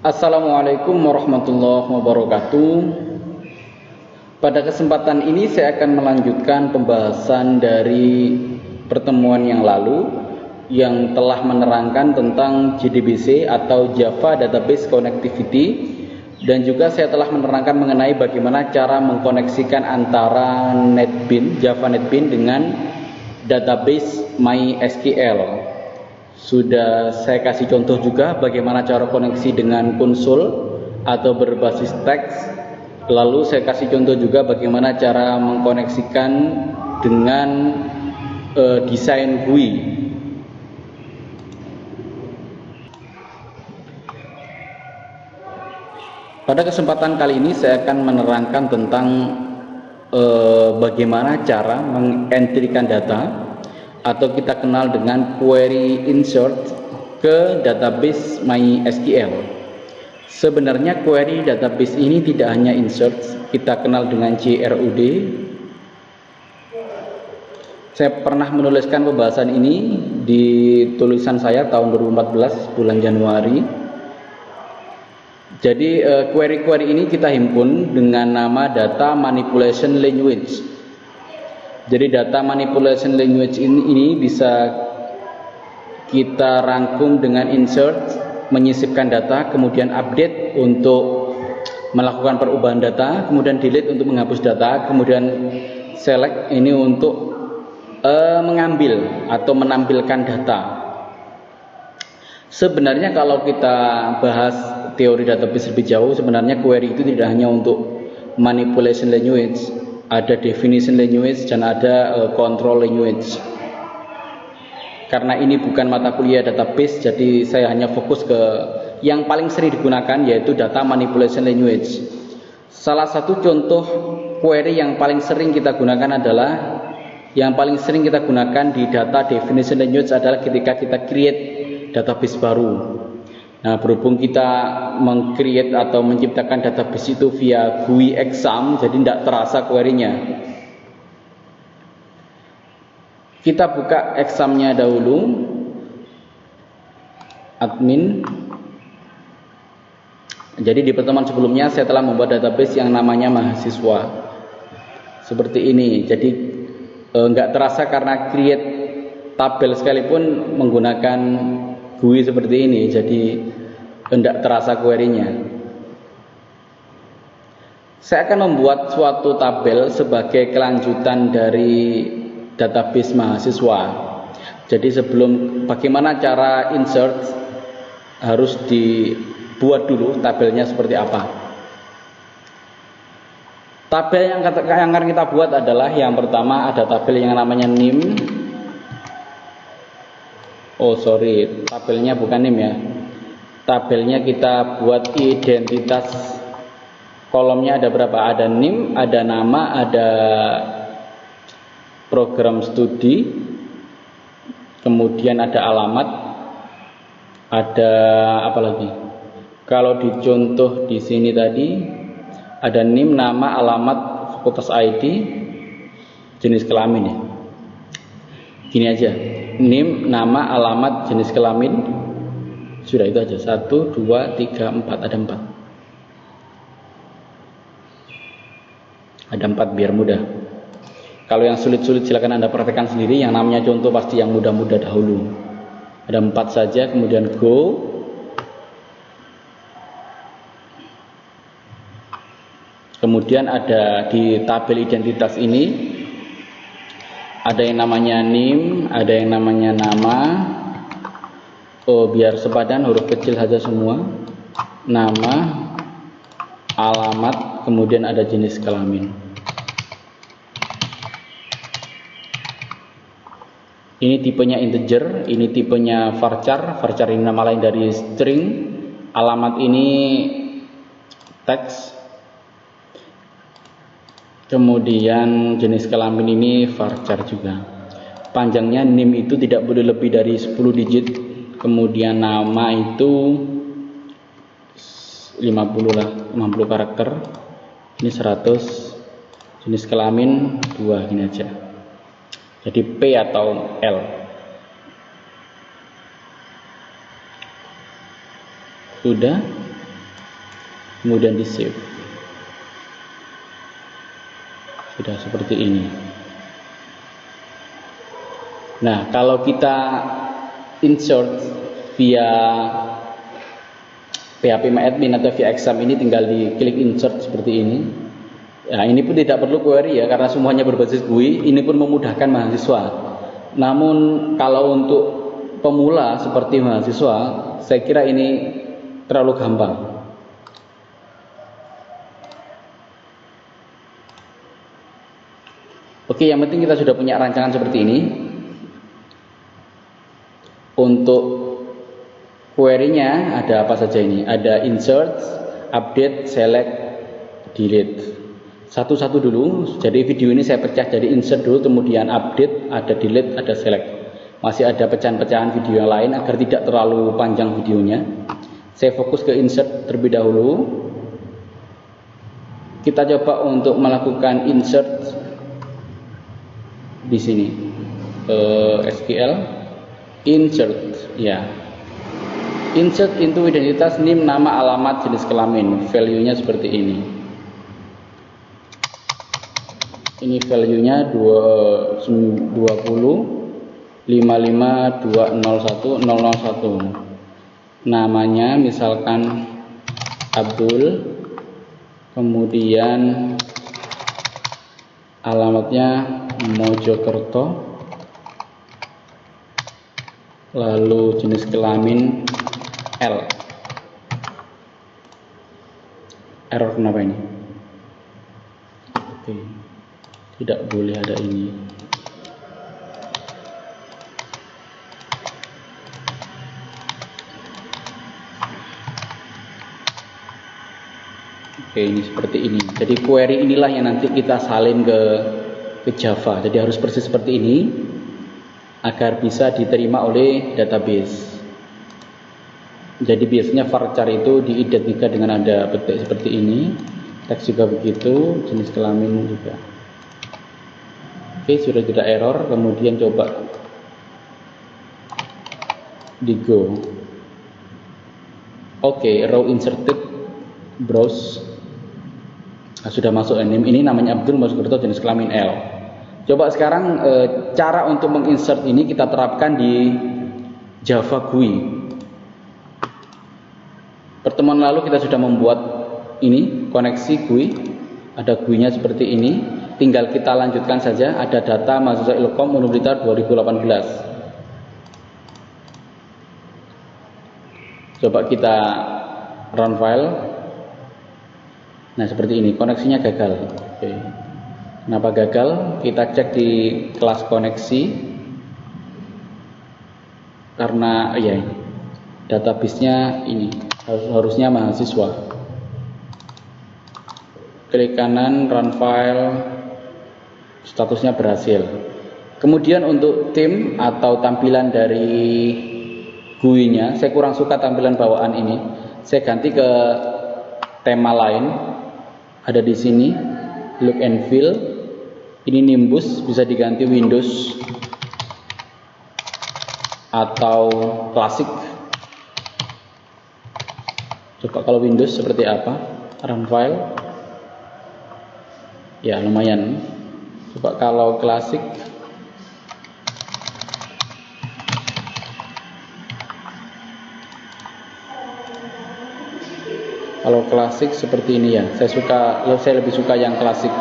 Assalamualaikum warahmatullahi wabarakatuh. Pada kesempatan ini saya akan melanjutkan pembahasan dari pertemuan yang lalu yang telah menerangkan tentang JDBC atau Java Database Connectivity, dan juga saya telah menerangkan mengenai bagaimana cara mengkoneksikan antara NetBeans, Java NetBeans dengan database MySQL. Sudah saya kasih contoh juga bagaimana cara koneksi dengan konsol atau berbasis teks. Lalu saya kasih contoh juga bagaimana cara mengkoneksikan dengan desain GUI. Pada kesempatan kali ini saya akan menerangkan tentang bagaimana cara mengentrikan data atau kita kenal dengan query insert ke database MySQL. Sebenarnya query database ini tidak hanya insert, kita kenal dengan CRUD. Saya pernah menuliskan pembahasan ini di tulisan saya tahun 2014 bulan Januari. Jadi query-query ini kita himpun dengan nama data manipulation language. Jadi data manipulation language ini bisa kita rangkum dengan insert, menyisipkan data, kemudian update untuk melakukan perubahan data, kemudian delete untuk menghapus data, kemudian select ini untuk mengambil atau menampilkan data. Sebenarnya kalau kita bahas teori database lebih jauh, sebenarnya query itu tidak hanya untuk manipulation language, ada definition language dan ada control language. Karena ini bukan mata kuliah database, jadi saya hanya fokus ke yang paling sering digunakan, yaitu data manipulation language. Salah satu contoh query yang paling sering kita gunakan di data definition language adalah ketika kita create database baru. Nah, berhubung kita meng-create atau menciptakan database itu via GUI exam, jadi tidak terasa query-nya. Kita buka examnya dahulu, admin. Jadi di pertemuan sebelumnya saya telah membuat database yang namanya mahasiswa. Seperti ini. Jadi nggak terasa karena create tabel sekalipun menggunakan GUI seperti ini, jadi tidak terasa query-nya. Saya akan membuat suatu tabel sebagai kelanjutan dari database mahasiswa. Jadi sebelum bagaimana cara insert, harus dibuat dulu tabelnya seperti apa. Tabel yang akan kita buat adalah, yang pertama ada tabel yang namanya NIM. Tabelnya bukan NIM ya. Tabelnya kita buat identitas. Kolomnya ada berapa? Ada NIM, ada nama, ada program studi, kemudian ada alamat, ada apa lagi? Kalau dicontoh di sini tadi ada NIM, nama, alamat, fakultas ID, jenis kelamin ya. Gini aja. NIM, nama, alamat, jenis kelamin. Sudah, itu aja. 1, 2, 3, 4. Ada 4. Ada 4 biar mudah. Kalau yang sulit-sulit silakan Anda praktekkan sendiri. Yang namanya contoh pasti yang mudah-mudah dahulu. Ada 4 saja, kemudian go. Kemudian ada di tabel identitas ini ada yang namanya NIM, ada yang namanya nama. Biar sepadan, huruf kecil saja semua. Nama, alamat, kemudian ada jenis kelamin. Ini tipenya integer, ini tipenya varchar. Varchar ini nama lain dari string. Alamat ini teks. Kemudian jenis kelamin ini varchar juga. Panjangnya NIM itu tidak boleh lebih dari 10 digit. Kemudian nama itu 50 lah, 50 karakter. Ini 100. Jenis kelamin 2, gini aja. Jadi P atau L. Sudah. kemudian di save. Sudah seperti ini. Nah, kalau kita insert via PHPMyAdmin atau via exam ini, tinggal diklik insert seperti ini. Nah, ini pun tidak perlu query ya, karena semuanya berbasis GUI. Ini pun memudahkan mahasiswa. Namun kalau untuk pemula seperti mahasiswa, saya kira ini terlalu gampang. Oke, yang penting kita sudah punya rancangan seperti ini. Untuk query-nya ada apa saja ini? Ada insert, update, select, delete. Satu-satu dulu. Jadi video ini saya pecah jadi insert dulu, kemudian update, ada delete, ada select. Masih ada pecahan-pecahan video yang lain agar tidak terlalu panjang videonya. Saya fokus ke insert terlebih dahulu. Kita coba untuk melakukan insert di sini. SQL insert ya. Insert into identitas, name, nama, alamat, jenis kelamin. Value-nya seperti ini. Ini value-nya 20 55 201 001. Namanya misalkan Abdul, kemudian alamatnya Mojokerto, lalu jenis kelamin L. Error kenapa ini? Oke, tidak boleh ada ini. Oke, ini seperti ini. Jadi query inilah yang nanti kita salin ke Java. Jadi harus persis seperti ini agar bisa diterima oleh database. Jadi biasanya varchar itu diidentikan dengan ada petik seperti ini, teks juga begitu, jenis kelamin juga. Oke, sudah tidak error. Kemudian coba di Go. Oke, row inserted, browse. Nah, sudah masuk ini namanya Abdul Mojokerto, jenis kelamin L. Coba sekarang cara untuk menginsert ini kita terapkan di Java GUI. Pertemuan lalu kita sudah membuat ini koneksi GUI, ada GUI-nya seperti ini. Tinggal kita lanjutkan saja. Ada data mahasiswa Ilkom Universitas 2018. Coba kita run file. Nah, seperti ini, koneksinya gagal. Oke. Kenapa gagal? Kita cek di kelas koneksi. Karena ya, database-nya ini harusnya mahasiswa. Klik kanan, run file, statusnya berhasil. Kemudian untuk theme atau tampilan dari GUI-nya, saya kurang suka tampilan bawaan ini. Saya ganti ke tema lain. Ada di sini, look and feel. Ini Nimbus, bisa diganti Windows atau klasik. Coba kalau Windows seperti apa? Run file. Ya, lumayan. Coba kalau klasik. Kalau klasik seperti ini ya. Saya lebih suka yang klasik.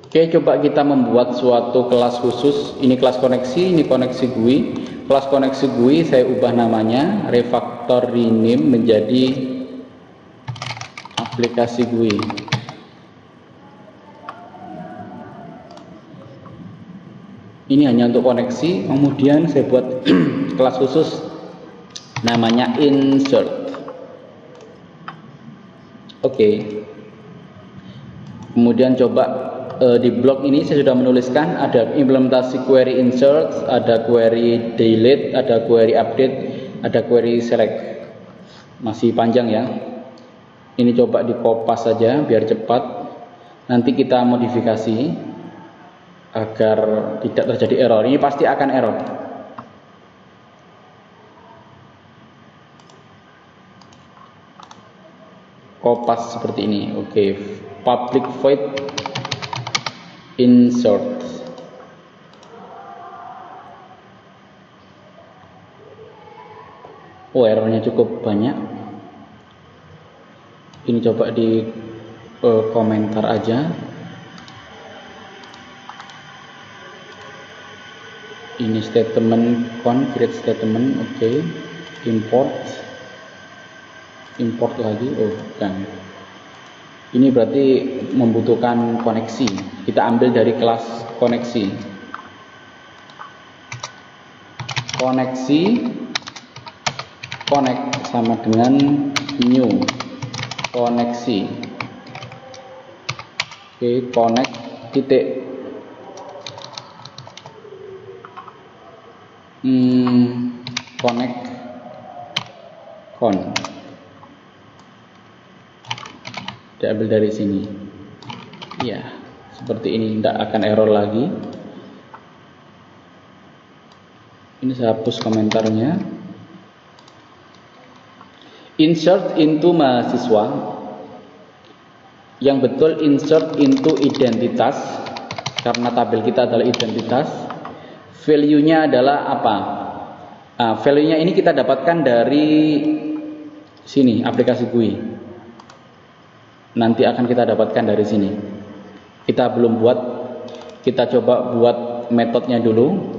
Oke, coba kita membuat suatu kelas khusus. Ini kelas koneksi, ini koneksi GUI. Kelas koneksi GUI saya ubah namanya, refactor rename menjadi aplikasi GUI. Ini hanya untuk koneksi. Kemudian saya buat kelas khusus namanya insert. Oke. Kemudian coba di blog ini saya sudah menuliskan ada implementasi query insert, ada query delete, ada query update, ada query select. Masih panjang ya. Ini coba di kopas saja biar cepat. Nanti kita modifikasi agar tidak terjadi error. Ini pasti akan error. kopas seperti ini. Oke, public void insert. Oh, errornya cukup banyak. Ini coba di komentar aja. Ini statement create statement. Oke, import lagi. Oh, bukan. Ini berarti membutuhkan koneksi. Kita ambil dari kelas koneksi. Connect sama dengan new koneksi. Oke, connect titik connect diambil dari sini. Ya, seperti ini, tidak akan error lagi. Ini saya hapus komentarnya. Insert into mahasiswa. Yang betul insert into identitas, karena tabel kita adalah identitas. Value-nya adalah apa? Value-nya ini kita dapatkan dari sini, aplikasi GUI. Nanti akan kita dapatkan dari sini. Kita belum buat, kita coba buat metodenya dulu.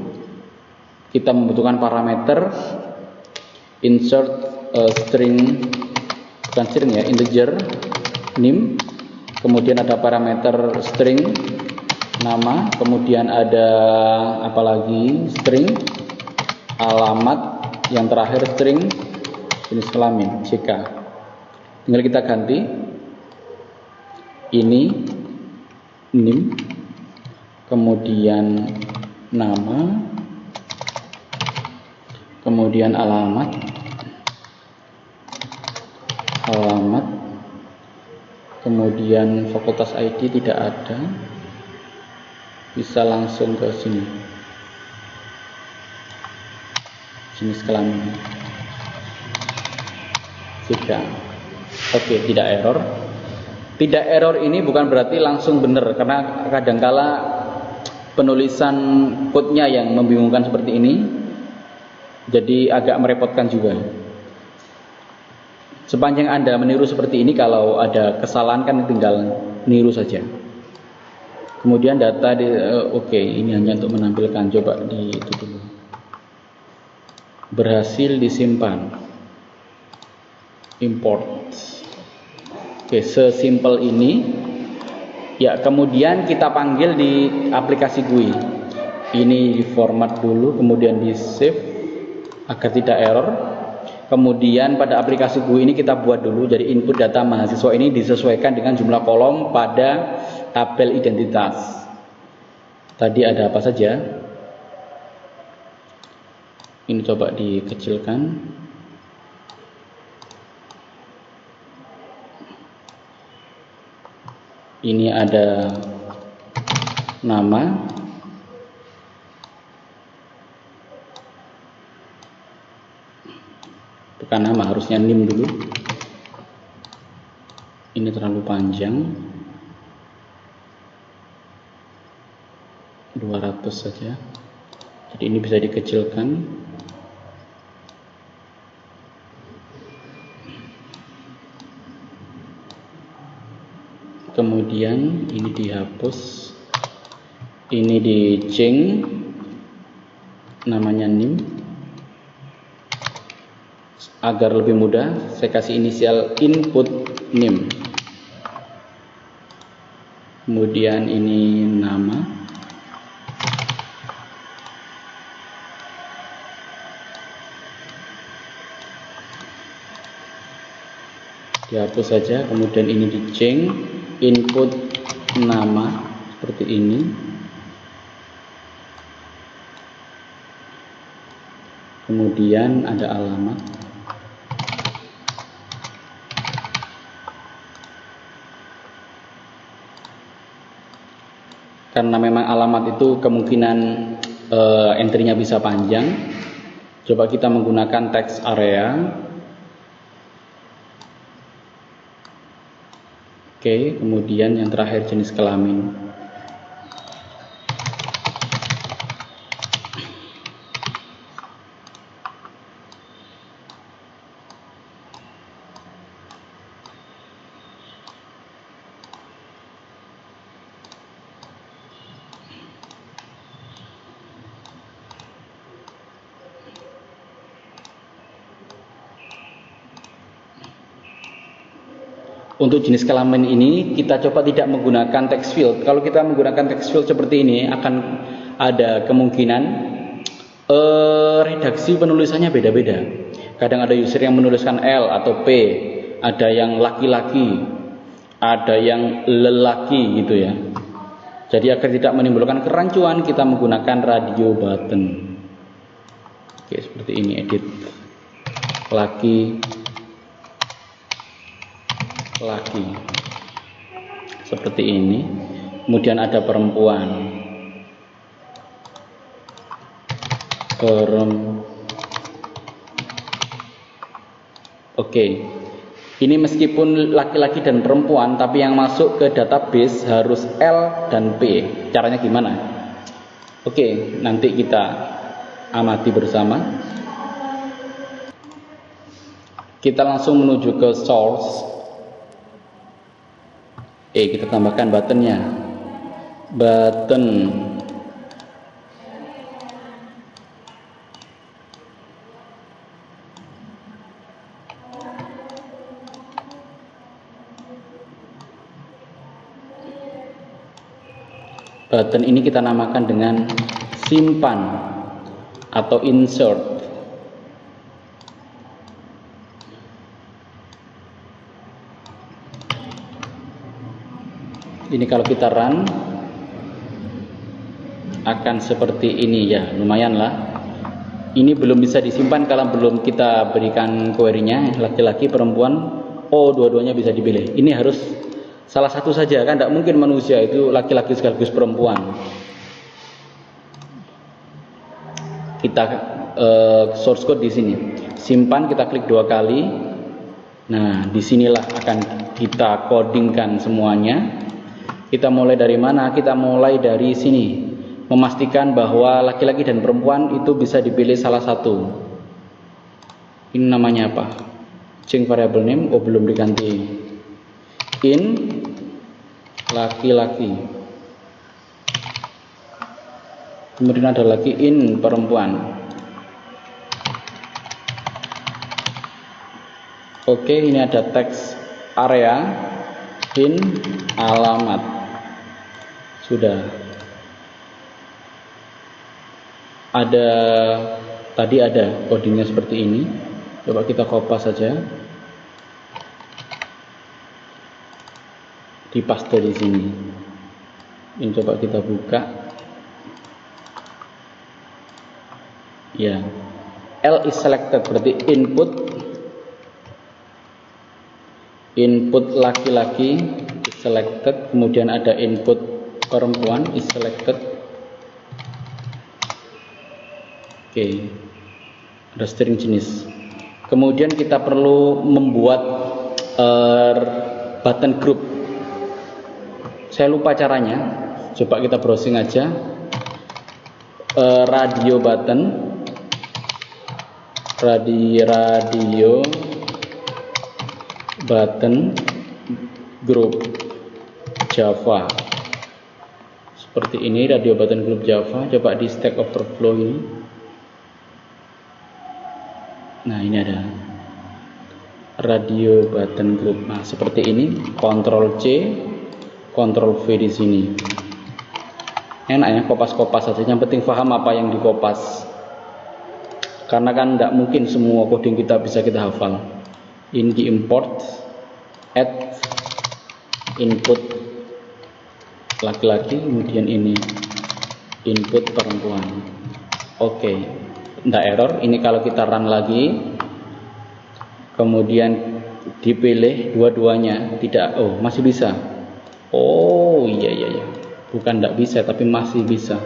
Kita membutuhkan parameter insert string, bukan string ya, integer name. Kemudian ada parameter string nama, kemudian ada apa lagi, string alamat, yang terakhir string jenis kelamin CK. Tinggal kita ganti ini name, kemudian nama, kemudian alamat, kemudian fakultas ID tidak ada, bisa langsung ke sini, jenis kelamin jika. Oke, tidak error. Tidak error ini bukan berarti langsung benar, karena kadangkala penulisan code-nya yang membingungkan seperti ini, jadi agak merepotkan juga. Sepanjang Anda meniru seperti ini, kalau ada kesalahan kan tinggal niru saja. Kemudian data di oke, ini hanya untuk menampilkan, coba di itu dulu. Berhasil disimpan. Import. Oke, sesimpel ini. Ya, kemudian kita panggil di aplikasi GUI. Ini di format dulu, kemudian di save agar tidak error. Kemudian pada aplikasi GUI ini kita buat dulu, jadi input data mahasiswa ini disesuaikan dengan jumlah kolom pada tabel identitas. Tadi ada apa saja? Ini coba dikecilkan. Ini ada nama, bukan nama, harusnya name dulu. Ini terlalu panjang, 200 saja. Jadi ini bisa dikecilkan. Kemudian ini dihapus, ini di change, namanya name. Agar lebih mudah, saya kasih inisial input name. Kemudian ini nama. Dihapus saja, kemudian ini di change, input nama seperti ini. Kemudian ada alamat. Karena memang alamat itu kemungkinan entry-nya bisa panjang, coba kita menggunakan text area. Oke, kemudian yang terakhir jenis kelamin. Untuk jenis kelamin ini kita coba tidak menggunakan text field. Kalau kita menggunakan text field seperti ini akan ada kemungkinan redaksi penulisannya beda-beda. Kadang ada user yang menuliskan L atau P, ada yang laki-laki, ada yang lelaki gitu ya. Jadi agar tidak menimbulkan kerancuan kita menggunakan radio button. Oke, seperti ini, edit laki seperti ini. Kemudian ada perempuan, oke. Ini meskipun laki-laki dan perempuan, tapi yang masuk ke database harus L dan P. Caranya gimana? Oke, nanti kita amati bersama. Kita langsung menuju ke source. Kita tambahkan buttonnya. Button ini kita namakan dengan simpan atau insert. Ini kalau kita run akan seperti ini ya, lumayan lah. Ini belum bisa disimpan kalau belum kita berikan query-nya laki-laki perempuan. Oh, dua-duanya bisa dipilih. Ini harus salah satu saja kan, tidak mungkin manusia itu laki-laki sekaligus perempuan. Kita source code di sini. Simpan, kita klik 2 kali. Nah, disinilah akan kita codingkan semuanya. Kita mulai dari mana? Kita mulai dari sini. Memastikan bahwa laki-laki dan perempuan itu bisa dipilih salah satu. Ini namanya apa? Change variable name. Oh, belum diganti. In laki-laki. Kemudian ada lagi in perempuan. Oke, ini ada teks area in alamat. Sudah ada, tadi ada codingnya seperti ini. Coba kita copy saja, dipaste di sini. Ini coba kita buka. Ya, L is selected berarti input laki-laki is selected, kemudian ada input perempuan is selected. Oke, ada string jenis. Kemudian kita perlu membuat button group. Saya lupa caranya, coba kita browsing aja. Radio button, radio button group Java. Seperti ini radio button group Java. Coba di Stack Overflow ini. Nah, ini ada radio button group. Nah, seperti ini. Ctrl C, Ctrl V di sini. Enak ya, kopas-kopas saja. Yang penting paham apa yang dikopas. Karena kan tidak mungkin semua coding kita bisa kita hafal. Ini di import, add input laki-laki, kemudian ini input perempuan. Oke, tidak error. Ini kalau kita run lagi, kemudian dipilih dua-duanya, tidak. Oh, masih bisa. Oh, iya, bukan tidak bisa, tapi masih bisa.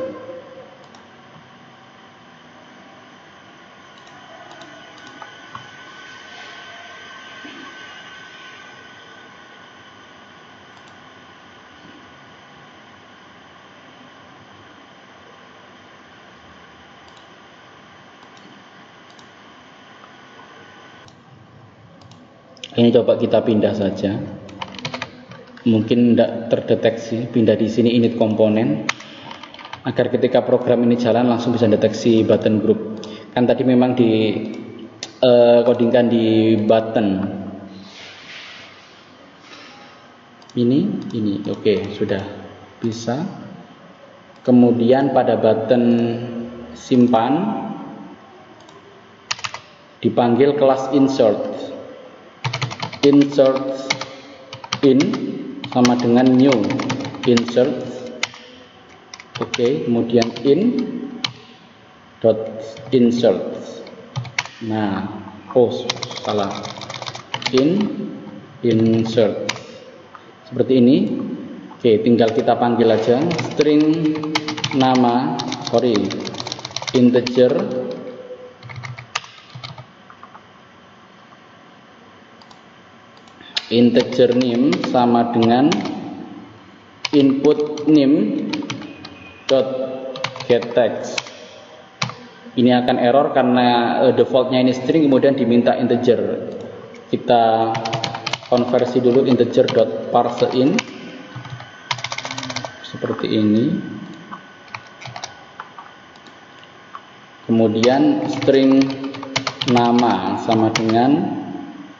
Ini coba kita pindah saja. Mungkin tidak terdeteksi. Pindah di sini init komponen, agar ketika program ini jalan langsung bisa deteksi button group. Kan tadi memang di codingkan di button. Ini oke, sudah bisa. Kemudian pada button simpan dipanggil kelas insert in sama dengan new insert. Oke, kemudian insert. Nah, salah. Insert. Seperti ini. Oke, tinggal kita panggil aja string nama, integer name sama dengan input name dot getText. Ini akan error karena defaultnya ini string, kemudian diminta integer. Kita konversi dulu integer dot parseIn seperti ini. Kemudian string nama sama dengan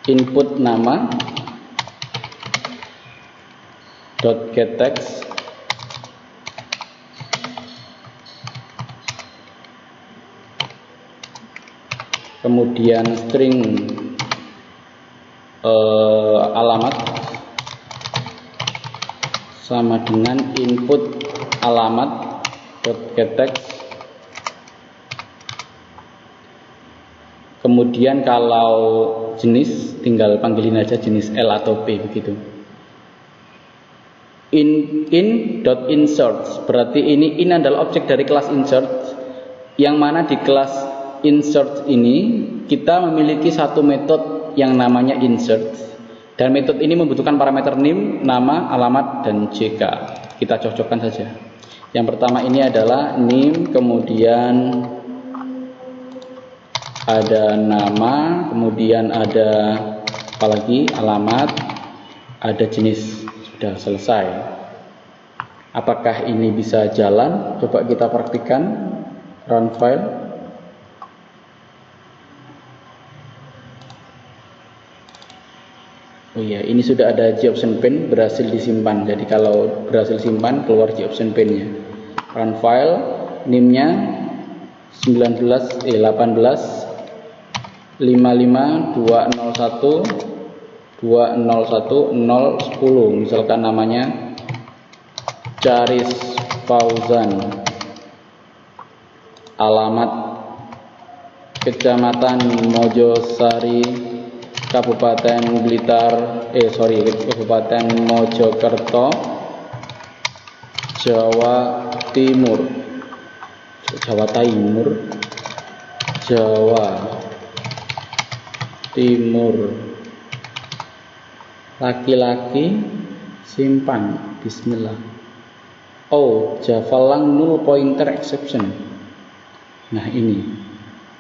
input nama dot getText. Kemudian string alamat sama dengan input alamat dot getText. Kemudian kalau jenis tinggal panggilin aja jenis L atau P begitu. In.insert, berarti ini adalah objek dari kelas insert, yang mana di kelas insert ini kita memiliki satu metode yang namanya insert, dan metode ini membutuhkan parameter name, nama, alamat, dan JK. Kita cocokkan saja. Yang pertama ini adalah name, kemudian ada nama, kemudian ada apalagi alamat, ada jenis. Sudah selesai. Apakah ini bisa jalan? Coba kita praktikkan. Run file. Oh iya, ini sudah ada JOptionPane berhasil disimpan. Jadi kalau berhasil simpan, keluar JOptionPane-nya. Run file, name-nya 18 55 201 201 010, misalkan namanya Charis Fauzan, alamat Kecamatan Mojosari, Kabupaten Kabupaten Mojokerto, Jawa Timur, laki-laki, simpan, bismillah. Javalang null pointer exception. Nah, ini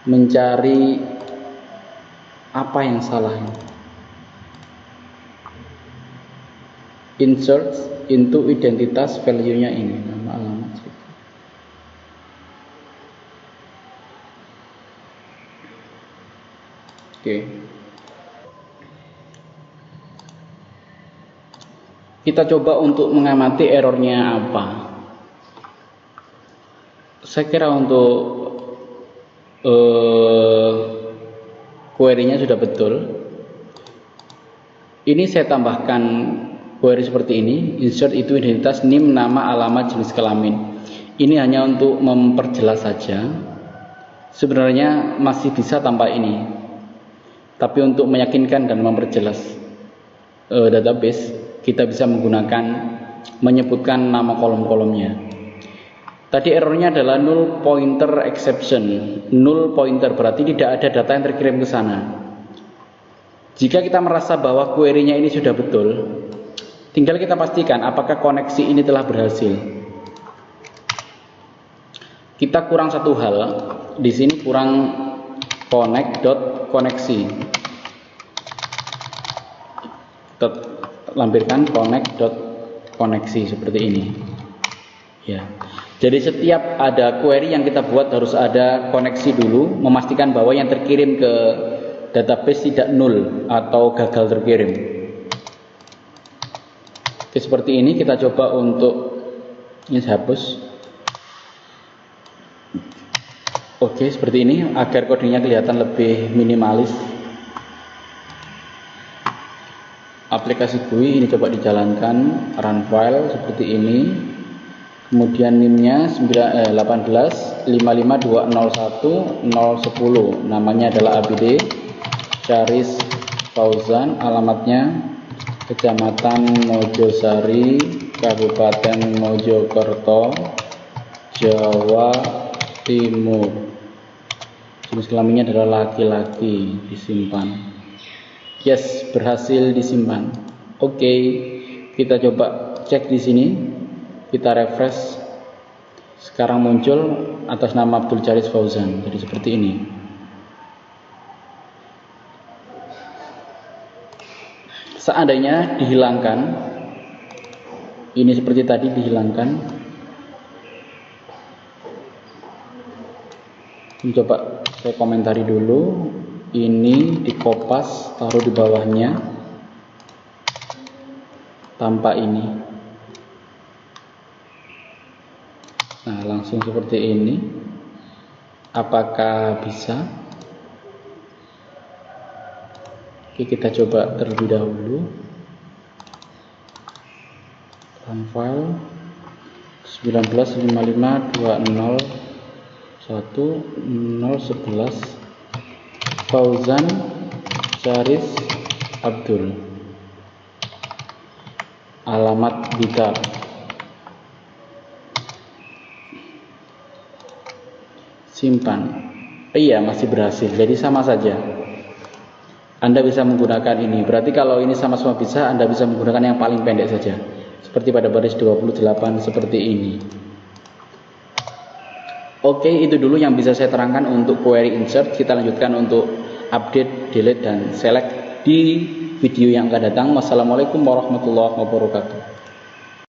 mencari apa yang salah ini. Insert into identitas value-nya ini, nama, alamat. Oke. Kita coba untuk mengamati errornya apa. Saya kira untuk query-nya sudah betul. Ini saya tambahkan query seperti ini. Insert itu identitas name, nama, alamat, jenis kelamin. Ini hanya untuk memperjelas saja. Sebenarnya masih bisa tanpa ini. Tapi untuk meyakinkan dan memperjelas database, kita bisa menyebutkan nama kolom-kolomnya. Tadi errornya adalah null pointer exception. Null pointer berarti tidak ada data yang terkirim ke sana. Jika kita merasa bahwa query-nya ini sudah betul, tinggal kita pastikan apakah koneksi ini telah berhasil. Kita kurang satu hal. Di sini kurang connect.koneksi. lampirkan koneksi seperti ini ya. Jadi setiap ada query yang kita buat harus ada koneksi dulu, memastikan bahwa yang terkirim ke database tidak null atau gagal terkirim. Oke, seperti ini kita coba untuk ini hapus. Oke, seperti ini agar kodenya kelihatan lebih minimalis. Aplikasi GUI ini coba dijalankan, run file seperti ini. Kemudian NIM-nya 18.55.201.010. Namanya adalah ABD Charis Fauzan, alamatnya Kecamatan Mojosari, Kabupaten Mojokerto, Jawa Timur. Jenis kelaminnya adalah laki-laki. Disimpan. Yes, berhasil disimpan. Oke, kita coba cek di sini. Kita refresh. Sekarang muncul atas nama Abdul Charis Fauzan. Jadi seperti ini. Seandainya dihilangkan, ini seperti tadi dihilangkan. Coba saya komentari dulu. Ini dikopas, taruh di bawahnya tanpa ini. Nah, langsung seperti ini. Apakah bisa? Oke, kita coba terlebih dahulu. Run file 19.55.201.011 Fauzan Charis Abdul, alamat Blitar. Simpan. Iya, masih berhasil. Jadi sama saja. Anda bisa menggunakan ini. Berarti kalau ini sama-sama bisa, Anda bisa menggunakan yang paling pendek saja. Seperti pada baris 28 seperti ini. Oke, itu dulu yang bisa saya terangkan untuk query insert. Kita lanjutkan untuk update, delete, dan select di video yang akan datang. Wassalamualaikum warahmatullahi wabarakatuh.